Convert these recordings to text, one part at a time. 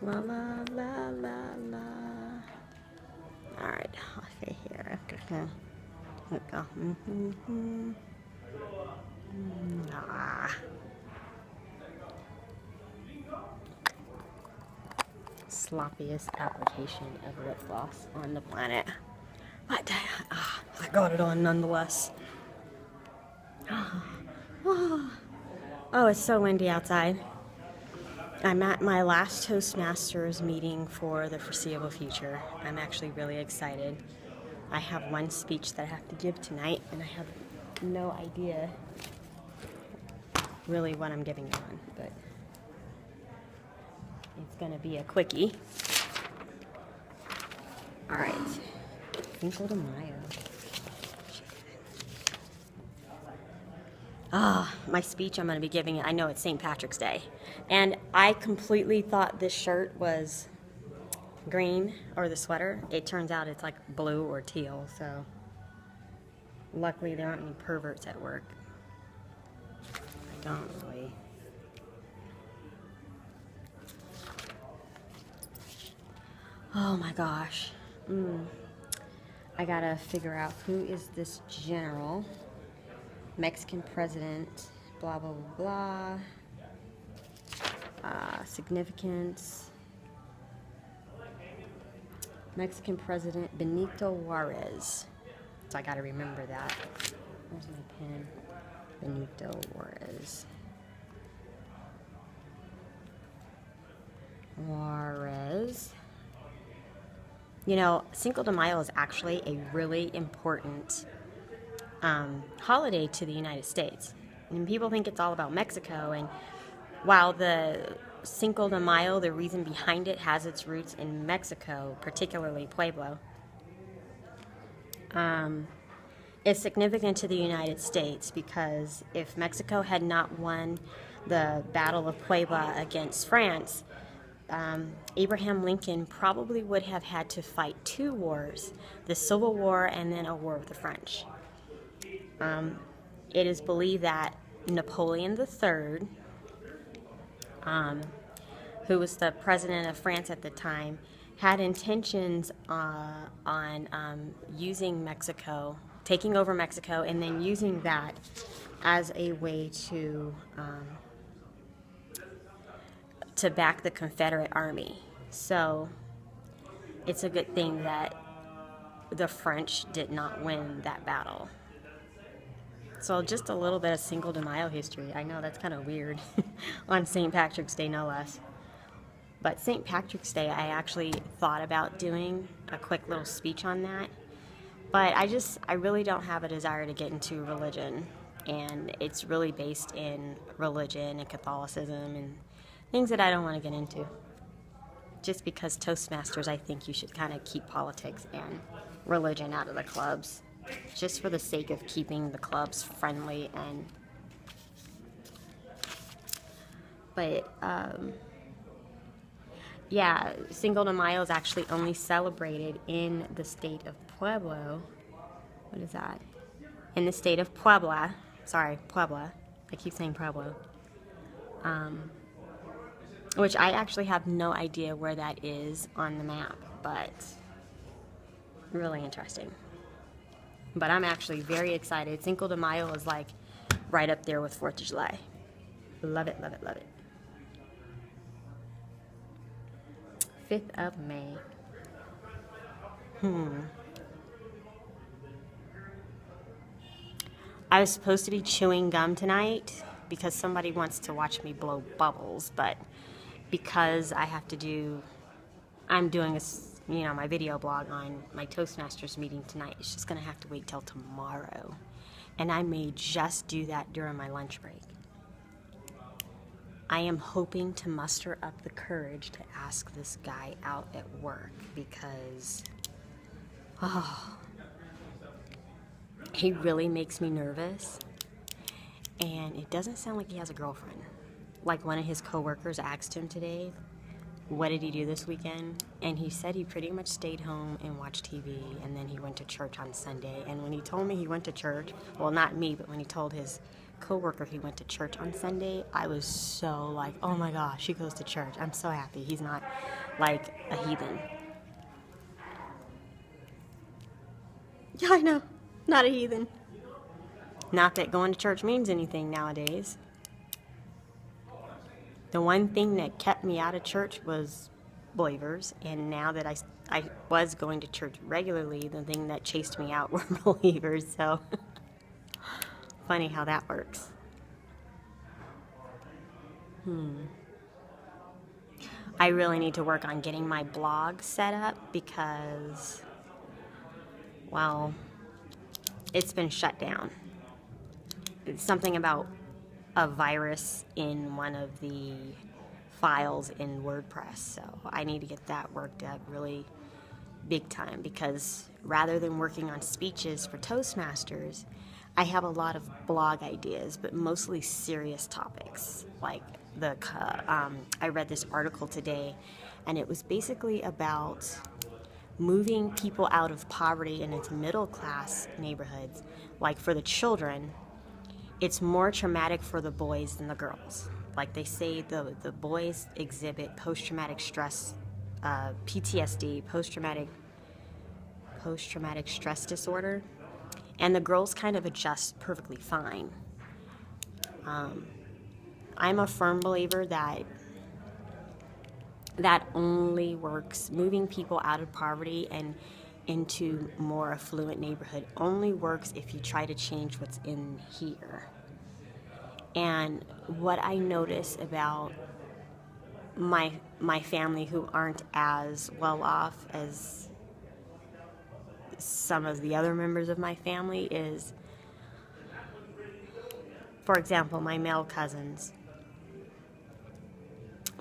La la la la la. Alright, okay, here. Let's go. Ah. Sloppiest application of lip gloss on the planet. But I got it on nonetheless. Oh, it's so windy outside. I'm at my last Toastmasters meeting for the foreseeable future. I'm actually really excited. I have one speech that I have to give tonight, and I have no idea really what I'm giving on, but it's going to be a quickie. All right, Cinco de Mayo. My speech I'm going to be giving, I know it's St. Patrick's Day, and I completely thought this shirt was green, or the sweater. It turns out it's like blue or teal, so luckily there aren't any perverts at work. I don't really. Oh my gosh. I gotta figure out who is this general. Mexican president, blah, blah, blah, blah. Significance. Mexican president Benito Juarez. So I gotta remember that. Where's my pen? Benito Juarez. Juarez. You know, Cinco de Mayo is actually a really important holiday to the United States. And people think it's all about Mexico, and while the Cinco de Mayo, the reason behind it has its roots in Mexico, particularly Pueblo, it's significant to the United States because if Mexico had not won the Battle of Puebla against France, Abraham Lincoln probably would have had to fight two wars, the Civil War and then a war with the French. It is believed that Napoleon III, who was the president of France at the time, had intentions on using Mexico, taking over Mexico, and then using that as a way to back the Confederate Army. So it's a good thing that the French did not win that battle. So just a little bit of Cinco de Mayo history. I know that's kind of weird on St. Patrick's Day, no less. But St. Patrick's Day, I actually thought about doing a quick little speech on that. But I really don't have a desire to get into religion. And it's really based in religion and Catholicism and things that I don't want to get into. Just because Toastmasters, I think you should kind of keep politics and religion out of the clubs. Just for the sake of keeping the clubs friendly and... But, yeah, Cinco de Mayo is actually only celebrated in the state of Pueblo. What is that? In the state of Puebla. Sorry, Puebla. I keep saying Pueblo. Which I actually have no idea where that is on the map, but really interesting. But I'm actually very excited. Cinco de Mayo is like right up there with 4th of July. Love it, love it, love it. 5th of May. I was supposed to be chewing gum tonight because somebody wants to watch me blow bubbles, but because I'm doing my video blog on my Toastmasters meeting tonight, it's just gonna have to wait till tomorrow. And I may just do that during my lunch break. I am hoping to muster up the courage to ask this guy out at work because, he really makes me nervous. And it doesn't sound like he has a girlfriend. Like one of his coworkers asked him today, what did he do this weekend? And he said he pretty much stayed home and watched TV, and then he went to church on Sunday. And when he told me he went to church, well, not me, but when he told his coworker who went to church on Sunday, I was so like, oh my gosh, he goes to church. I'm so happy he's not like a heathen. Yeah, I know. Not a heathen. Not that going to church means anything nowadays. The one thing that kept me out of church was believers, and now that I was going to church regularly, the thing that chased me out were believers, so funny how that works. I really need to work on getting my blog set up because, well, it's been shut down. It's something about a virus in one of the files in WordPress, so I need to get that worked out really big time, because rather than working on speeches for Toastmasters, I have a lot of blog ideas, but mostly serious topics. Like I read this article today, and it was basically about moving people out of poverty and into middle class neighborhoods. Like for the children, it's more traumatic for the boys than the girls. Like they say the boys exhibit post-traumatic stress, PTSD, post-traumatic stress disorder, and the girls kind of adjust perfectly fine. I'm a firm believer that only works, moving people out of poverty and into more affluent neighborhood only works if you try to change what's in here. And what I notice about my family, who aren't as well off as some of the other members of my family, is, for example, my male cousins.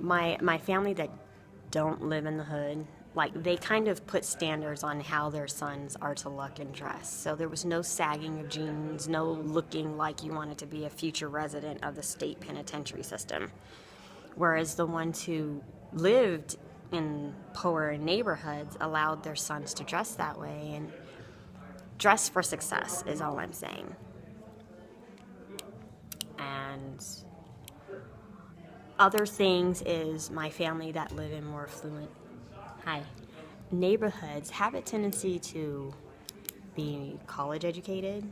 My family that don't live in the hood, like they kind of put standards on how their sons are to look and dress. So there was no sagging of jeans, no looking like you wanted to be a future resident of the state penitentiary system. Whereas the ones who lived in poorer neighborhoods allowed their sons to dress that way, and dress for success is all I'm saying. And other things is my family that live in more affluent neighborhoods have a tendency to be college educated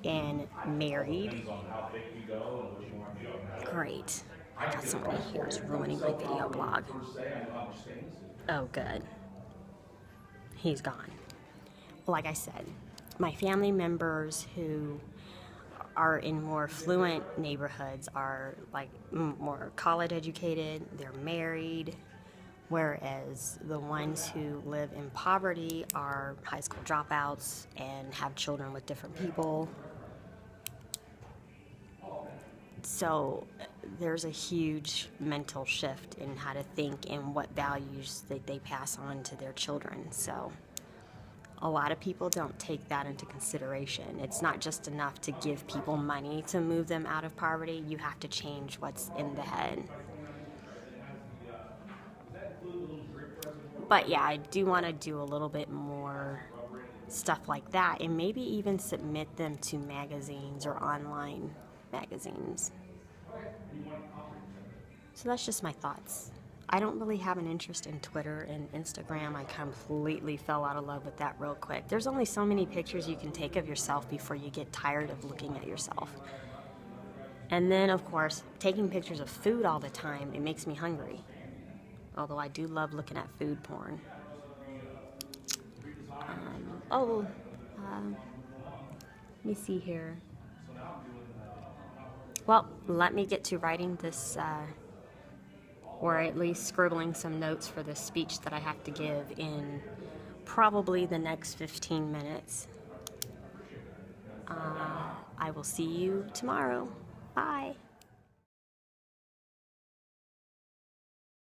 and married. Great. I got somebody here who's ruining my video blog. Oh, good. He's gone. Like I said, my family members who are in more affluent neighborhoods are like more college educated, they're married, whereas the ones who live in poverty are high school dropouts and have children with different people. So there's a huge mental shift in how to think and what values that they pass on to their children. So a lot of people don't take that into consideration. It's not just enough to give people money to move them out of poverty. You have to change what's in the head. But yeah, I do want to do a little bit more stuff like that, and maybe even submit them to magazines or online magazines. So that's just my thoughts. I don't really have an interest in Twitter and Instagram. I completely fell out of love with that real quick. There's only so many pictures you can take of yourself before you get tired of looking at yourself. And then, of course, taking pictures of food all the time, it makes me hungry. Although I do love looking at food porn. Let me see here. Well, let me get to writing this, or at least scribbling some notes for this speech that I have to give in probably the next 15 minutes. I will see you tomorrow. Bye.